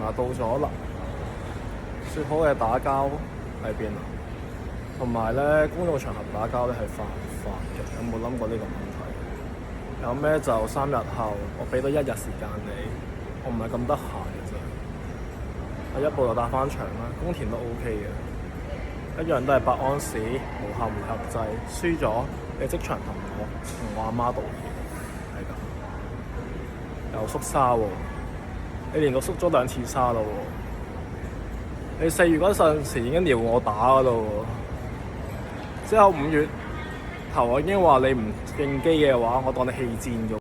啊到咗啦，説好嘅打交喺邊啊？同埋咧，公眾場合打交咧係犯法嘅，有冇諗過呢個問題？有咩就3日後，我俾多1日時間你，我唔係咁得閒嘅啫。我一步就打翻場啦，公田都 OK 嘅，一樣都係8安士，無限回合制，輸咗你即場同我阿媽道歉，係咁。又縮沙喎，你連續縮咗2次沙咯喎，你4月嗰陣時已經撩我打㗎咯喎，之後5月頭我已經話你唔應機嘅話，我當你棄戰咗。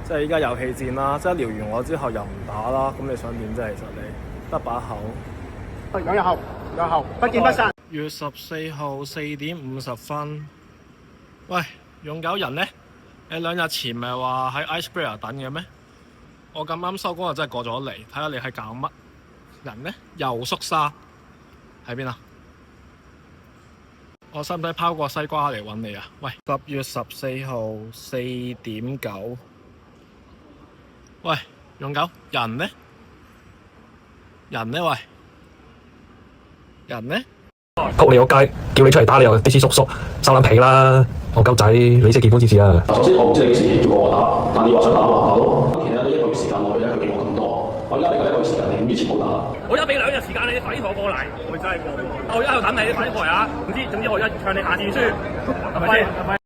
即係依家又棄戰啦，即係撩完我之後又唔打啦，咁你想點啫？其實你得把口。有後，不見不散。月14號4點50分。喂，勇狗人呢？你2日前咪話喺 Icebreaker 等嘅咩？我咁啱收工就真係過咗嚟，睇下你係搞乜？人呢？又縮沙喺邊啊？我使唔使拋個西瓜嚟揾你啊？喂，10月14號4點9。喂，勇狗人呢？人呢？喂，人呢？仆你個街，叫你出嚟打你又啲叔叔收撚皮啦！戇鳩仔，你識見官先知啊！首先我唔知你幾時叫過我打，但你話想打我打咯。其實你1個月時間內咧，佢俾我咁多，我而家俾佢1個月時間，你5月前冇打。我而家俾2日時間你，快啲同我過嚟。我真係過，我而家喺度等你，快啲過嚟啊！總之我而家唱你下次輸，係咪先？